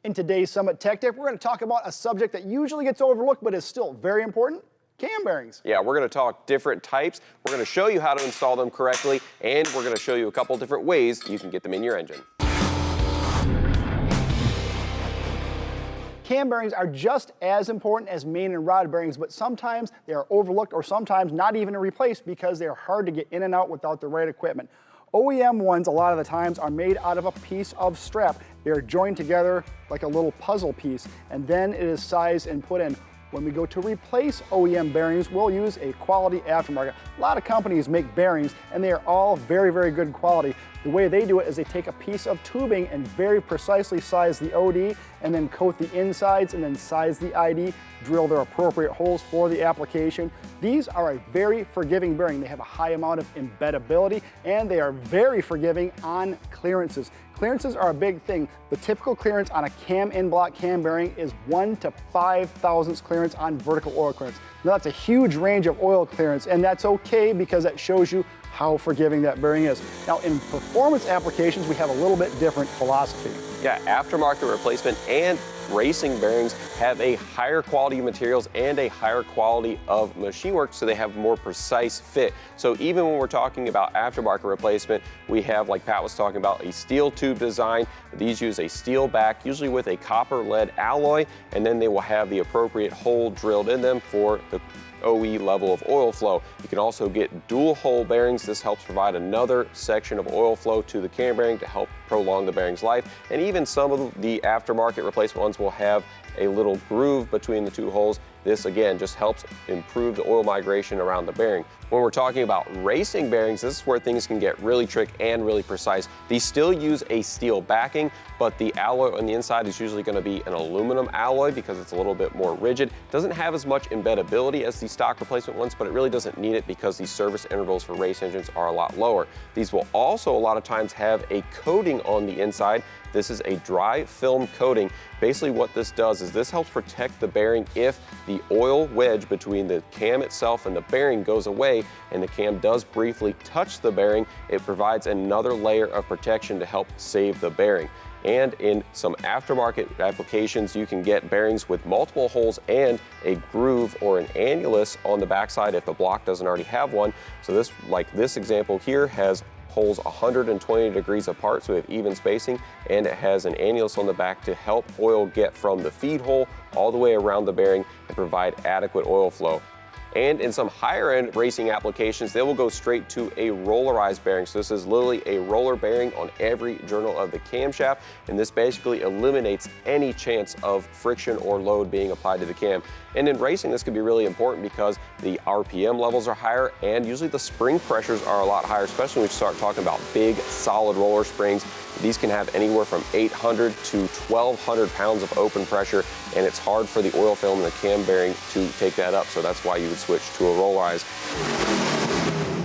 In today's Summit Tech Tip, we're going to talk about a subject that usually gets overlooked but is still very important, cam bearings. Yeah, we're going to talk different types. We're going to show you how to install them correctly, and we're going to show you a couple different ways you can get them in your engine. Cam bearings are just as important as main and rod bearings, but sometimes they are overlooked or sometimes not even replaced because they are hard to get in and out without the right equipment. OEM ones, a lot of the times, are made out of a piece of strap. They are joined together like a little puzzle piece, and then it is sized and put in. When we go to replace OEM bearings, we'll use a quality aftermarket. A lot of companies make bearings, and they are all very, very good quality. The way they do it is they take a piece of tubing and very precisely size the OD, and then coat the insides, and then size the ID, drill their appropriate holes for the application. These are a very forgiving bearing. They have a high amount of embeddability, and they are very forgiving on clearances. Clearances are a big thing. The typical clearance on a cam in-block cam bearing is 1 to 5 thousandths clearance on vertical oil clearance. Now that's a huge range of oil clearance, and that's okay because that shows you how forgiving that bearing is. Now in performance applications, we have a little bit different philosophy. Yeah, aftermarket replacement and racing bearings have a higher quality of materials and a higher quality of machine work, so they have more precise fit. So even when we're talking about aftermarket replacement, we have, like Pat was talking about, a steel tube design. These use a steel back, usually with a copper lead alloy, and then they will have the appropriate hole drilled in them for the OE level of oil flow. You can also get dual hole bearings. This helps provide another section of oil flow to the cam bearing to help prolong the bearing's life. And even some of the aftermarket replacement ones will have a little groove between the two holes. This again just helps improve the oil migration around the bearing. When we're talking about racing bearings, this is where things can get really tricky and really precise. These still use a steel backing, but the alloy on the inside is usually going to be an aluminum alloy because it's a little bit more rigid. It doesn't have as much embeddability as the stock replacement ones, but it really doesn't need it because the service intervals for race engines are a lot lower. These will also a lot of times have a coating on the inside. This is a dry film coating. Basically what this does is this helps protect the bearing if the oil wedge between the cam itself and the bearing goes away and the cam does briefly touch the bearing. It provides another layer of protection to help save the bearing. And in some aftermarket applications, you can get bearings with multiple holes and a groove or an annulus on the backside if the block doesn't already have one. So this, like this example here, has holes 120 degrees apart, so we have even spacing, and it has an annulus on the back to help oil get from the feed hole all the way around the bearing and provide adequate oil flow. And in some higher end racing applications, they will go straight to a rollerized bearing. So this is literally a roller bearing on every journal of the camshaft, and this basically eliminates any chance of friction or load being applied to the cam. And in racing, this can be really important because the RPM levels are higher and usually the spring pressures are a lot higher, especially when we start talking about big solid roller springs. These can have anywhere from 800 to 1,200 pounds of open pressure, and it's hard for the oil film and the cam bearing to take that up, so that's why you would switch to a rollerized.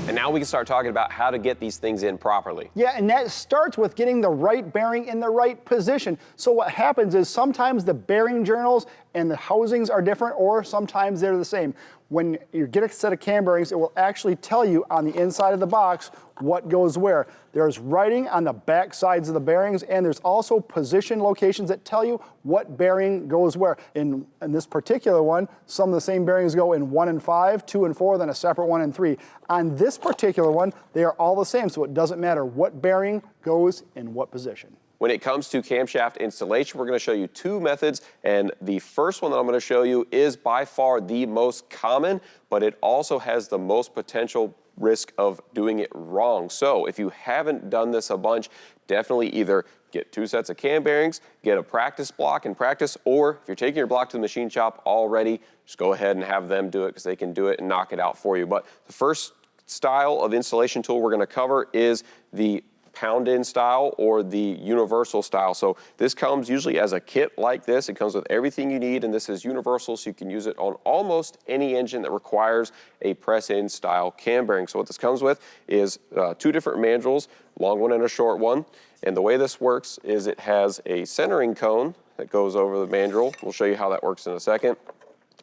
And now we can start talking about how to get these things in properly. Yeah, and that starts with getting the right bearing in the right position. So what happens is sometimes the bearing journals and the housings are different, or sometimes they're the same. When you get a set of cam bearings, it will actually tell you on the inside of the box what goes where. There's writing on the back sides of the bearings, and there's also position locations that tell you what bearing goes where. In this particular one, some of the same bearings go in 1 and 5, 2 and 4, then a separate 1 and 3. On this particular one, they are all the same, so it doesn't matter what bearing goes in what position. When it comes to camshaft installation, we're going to show you two methods, and the first one that I'm going to show you is by far the most common, but it also has the most potential risk of doing it wrong. So if you haven't done this a bunch, definitely either get 2 sets of cam bearings, get a practice block and practice, or if you're taking your block to the machine shop already, just go ahead and have them do it because they can do it and knock it out for you. But the first style of installation tool we're going to cover is the pound-in style or the universal style. So this comes usually as a kit like this. It comes with everything you need, and this is universal, so you can use it on almost any engine that requires a press-in style cam bearing. So what this comes with is 2 different mandrels, long one and a short one. And the way this works is it has a centering cone that goes over the mandrel. We'll show you how that works in a second.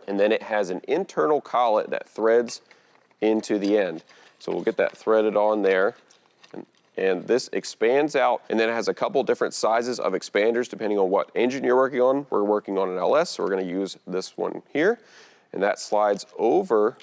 And then it has an internal collet that threads into the end. So we'll get that threaded on there. and this expands out, and then it has a couple different sizes of expanders depending on what engine you're working on. We're working on an LS, so we're going to use this one here, and that slides over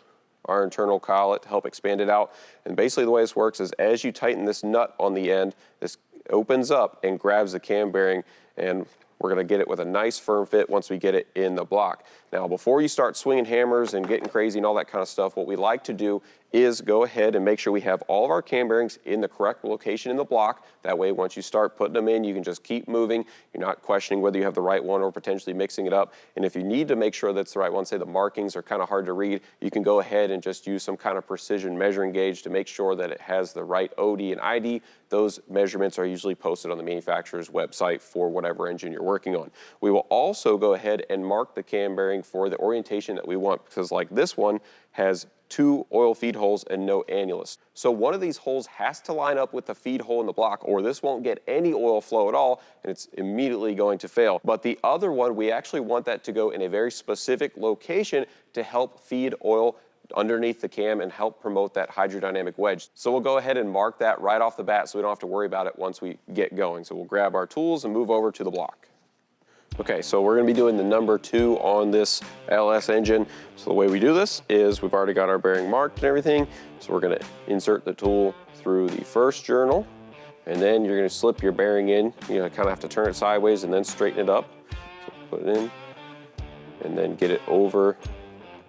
our internal collet to help expand it out. And basically the way this works is as you tighten this nut on the end, this opens up and grabs the cam bearing, and we're going to get it with a nice firm fit once we get it in the block. Now, before you start swinging hammers and getting crazy and all that kind of stuff, what we like to do is go ahead and make sure we have all of our cam bearings in the correct location in the block. That way, once you start putting them in, you can just keep moving. You're not questioning whether you have the right one or potentially mixing it up. And if you need to make sure that's the right one, say the markings are kind of hard to read, you can go ahead and just use some kind of precision measuring gauge to make sure that it has the right OD and ID. Those measurements are usually posted on the manufacturer's website for whatever engine you're working on. We will also go ahead and mark the cam bearing for the orientation that we want, because like this one has 2 oil feed holes and no annulus. So one of these holes has to line up with the feed hole in the block, or this won't get any oil flow at all, and it's immediately going to fail. But the other one, we actually want that to go in a very specific location to help feed oil underneath the cam and help promote that hydrodynamic wedge. So we'll go ahead and mark that right off the bat so we don't have to worry about it once we get going. So we'll grab our tools and move over to the block. Okay, so we're gonna be doing the number 2 on this LS engine. So the way we do this is we've already got our bearing marked and everything. So we're gonna insert the tool through the first journal, and then you're gonna slip your bearing in. You kind of have to turn it sideways and then straighten it up. So put it in, and then get it over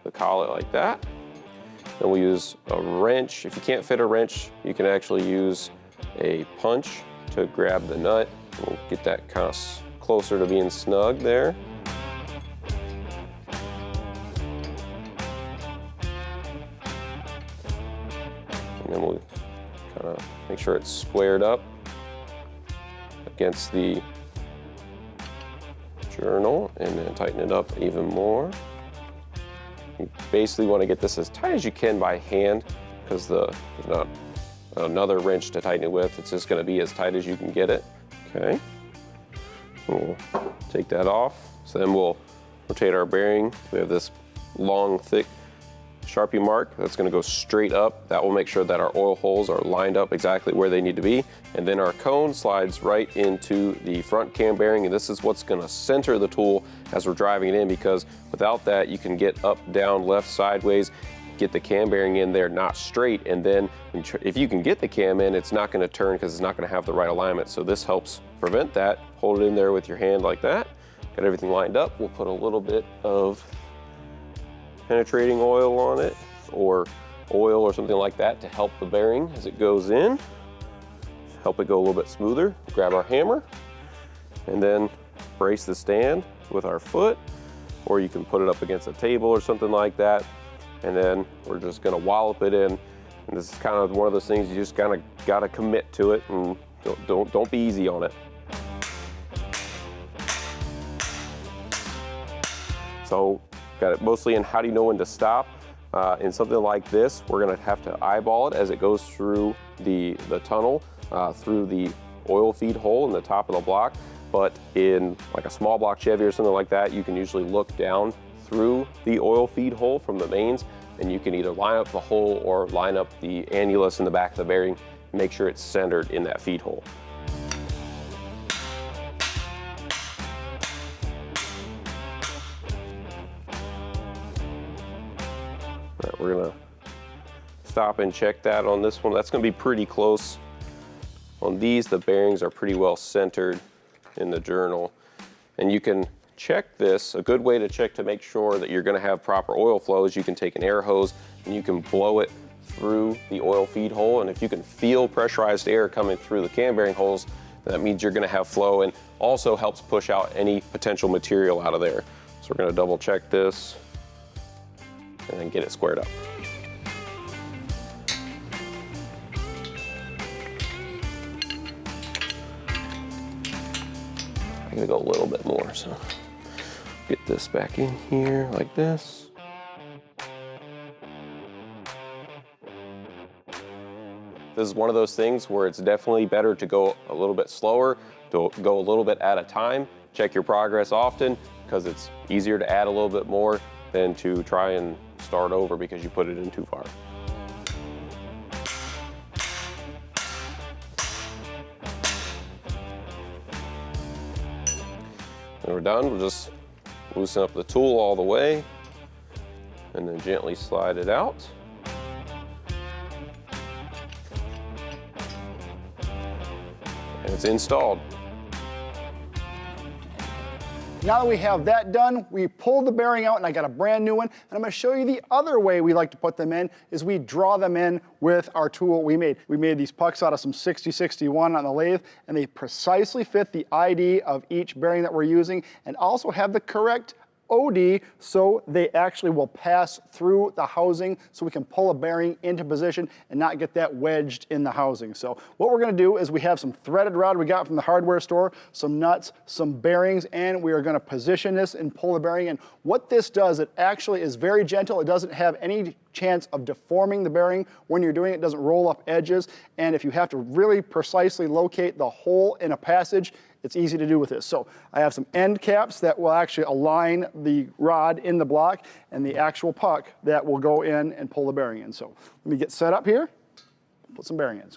the collet like that. Then we'll use a wrench. If you can't fit a wrench, you can actually use a punch to grab the nut. We'll get that kind of closer to being snug there. And then we'll kind of make sure it's squared up against the journal, and then tighten it up even more. You basically want to get this as tight as you can by hand, because there's not another wrench to tighten it with. It's just going to be as tight as you can get it. Okay. We'll take that off. So then we'll rotate our bearing. We have this long, thick Sharpie mark that's going to go straight up. That will make sure that our oil holes are lined up exactly where they need to be. And then our cone slides right into the front cam bearing, and this is what's going to center the tool as we're driving it in, because without that you can get up, down, left, sideways, get the cam bearing in there not straight, and then if you can get the cam in, it's not going to turn because it's not going to have the right alignment. So this helps prevent that. Hold it in there with your hand like that. Got everything lined up. We'll put a little bit of penetrating oil on it, or oil or something like that, to help the bearing as it goes in, help it go a little bit smoother. Grab our hammer and then brace the stand with our foot, or you can put it up against a table or something like that, and then we're just going to wallop it in. And this is kind of one of those things you just kind of got to commit to it, and don't be easy on it. So got it mostly in. How do you know when to stop? In something like this, we're going to have to eyeball it as it goes through the tunnel, through the oil feed hole in the top of the block. But in like a small block Chevy or something like that, you can usually look down through the oil feed hole from the mains, and you can either line up the hole or line up the annulus in the back of the bearing, make sure it's centered in that feed hole. All right, we're gonna stop and check that on this one. That's gonna be pretty close. On these, the bearings are pretty well centered in the journal. And you can check this. A good way to check to make sure that you're gonna have proper oil flow is you can take an air hose and you can blow it through the oil feed hole. And if you can feel pressurized air coming through the cam bearing holes, that means you're gonna have flow, and also helps push out any potential material out of there. So we're gonna double check this and then get it squared up. I'm gonna go a little bit more, so get this back in here like this. This is one of those things where it's definitely better to go a little bit slower, to go a little bit at a time. Check your progress often, because it's easier to add a little bit more than to try and start over because you put it in too far. All When we're done, we'll just loosen up the tool all the way and then gently slide it out. And it's installed. Now that we have that done, we pulled the bearing out and I got a brand new one. And I'm gonna show you the other way we like to put them in is we draw them in with our tool we made. We made these pucks out of some 6061 on the lathe and they precisely fit the ID of each bearing that we're using and also have the correct OD, so they actually will pass through the housing so we can pull a bearing into position and not get that wedged in the housing. So what we're gonna do is we have some threaded rod we got from the hardware store, some nuts, some bearings, and we are gonna position this and pull the bearing in. What this does, it actually is very gentle. It doesn't have any chance of deforming the bearing when you're doing it. It doesn't roll up edges. And if you have to really precisely locate the hole in a passage, it's easy to do with this. So I have some end caps that will actually align the rod in the block and the actual puck that will go in and pull the bearing in. So let me get set up here, put some bearing ins.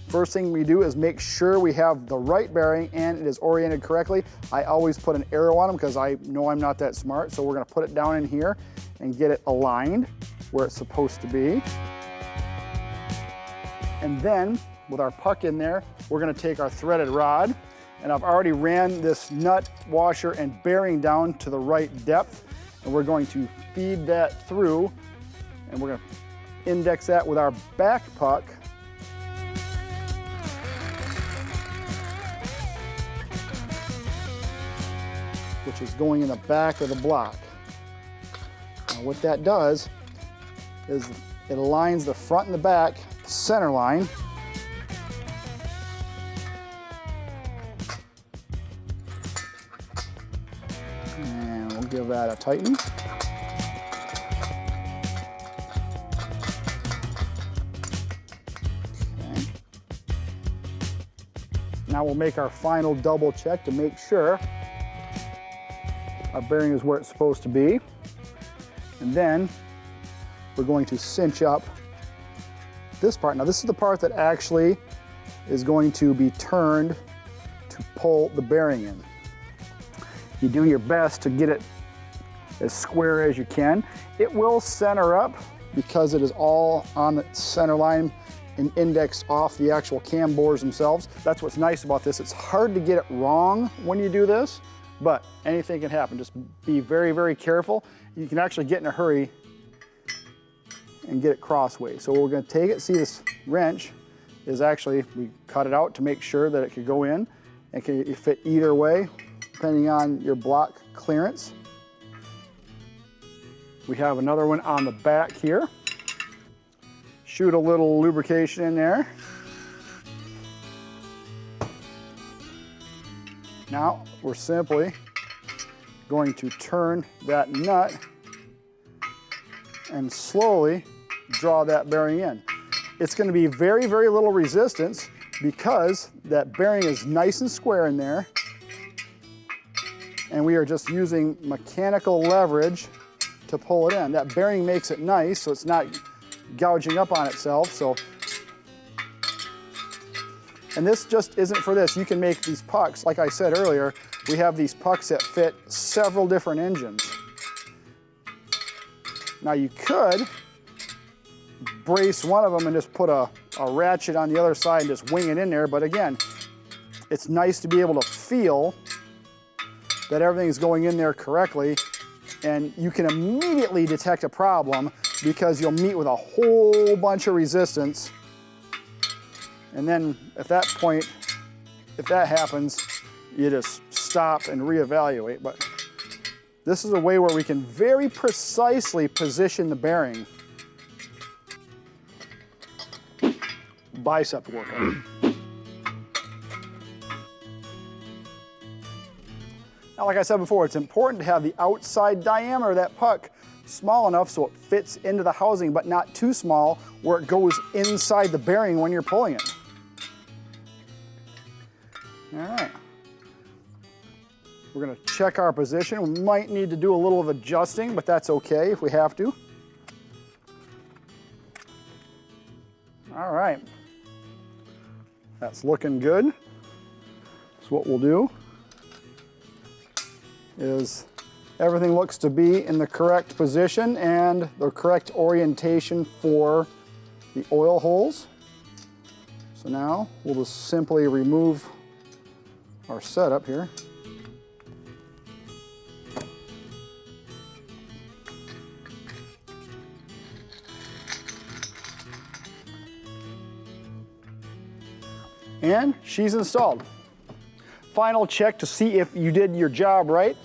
First thing we do is make sure we have the right bearing and it is oriented correctly. I always put an arrow on them because I know I'm not that smart. So we're gonna put it down in here and get it aligned where it's supposed to be. And then with our puck in there, we're gonna take our threaded rod, and I've already ran this nut, washer, and bearing down to the right depth, and we're going to feed that through, and we're gonna index that with our back puck. Which is going in the back of the block. Now what that does is it aligns the front and the back center line. And we'll give that a tighten. Okay. Now we'll make our final double check to make sure our bearing is where it's supposed to be. And then we're going to cinch up this part. Now this is the part that actually is going to be turned to pull the bearing in. You do your best to get it as square as you can. It will center up because it is all on the center line and indexed off the actual cam bores themselves. That's what's nice about this. It's hard to get it wrong when you do this, but anything can happen. Just be very, very careful. You can actually get in a hurry and get it crossways. So we're gonna take it, see this wrench is actually, we cut it out to make sure that it could go in. It can fit either way, depending on your block clearance. We have another one on the back here. Shoot a little lubrication in there. Now we're simply going to turn that nut and slowly draw that bearing in. It's going to be very, very little resistance because that bearing is nice and square in there. And we are just using mechanical leverage to pull it in. That bearing makes it nice, so it's not gouging up on itself. And this just isn't for this. You can make these pucks. Like I said earlier, we have these pucks that fit several different engines. Now you could brace one of them and just put a ratchet on the other side and just wing it in there. But again, it's nice to be able to feel that everything's going in there correctly, and you can immediately detect a problem because you'll meet with a whole bunch of resistance. And then at that point, if that happens, you just stop and reevaluate. But this is a way where we can very precisely position the bearing. Bicep workout. Now, like I said before, it's important to have the outside diameter of that puck small enough so it fits into the housing, but not too small where it goes inside the bearing when you're pulling it. All right. We're gonna check our position. We might need to do a little of adjusting, but that's okay if we have to. All right. That's looking good. That's what we'll do. is everything looks to be in the correct position and the correct orientation for the oil holes. So now we'll just simply remove our setup here. And she's installed. Final check to see if you did your job right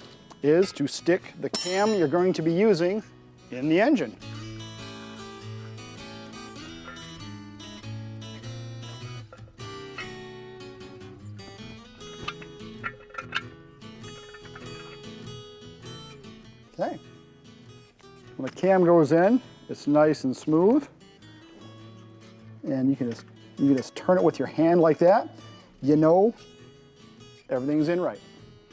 is to stick the cam you're going to be using in the engine. Okay. When the cam goes in, it's nice and smooth. And you can just turn it with your hand like that. You know everything's in right.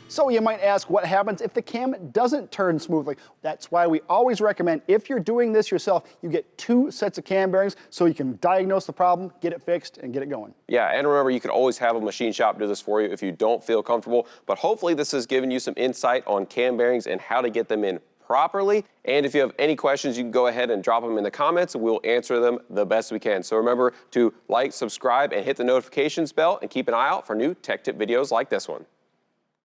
So you might ask, what happens if the cam doesn't turn smoothly? That's why we always recommend, if you're doing this yourself, you get 2 sets of cam bearings so you can diagnose the problem, get it fixed, and get it going. Yeah, and remember, you can always have a machine shop do this for you if you don't feel comfortable, but hopefully this has given you some insight on cam bearings and how to get them in properly. And if you have any questions, you can go ahead and drop them in the comments and we'll answer them the best we can. So remember to like, subscribe, and hit the notifications bell and keep an eye out for new tech tip videos like this one.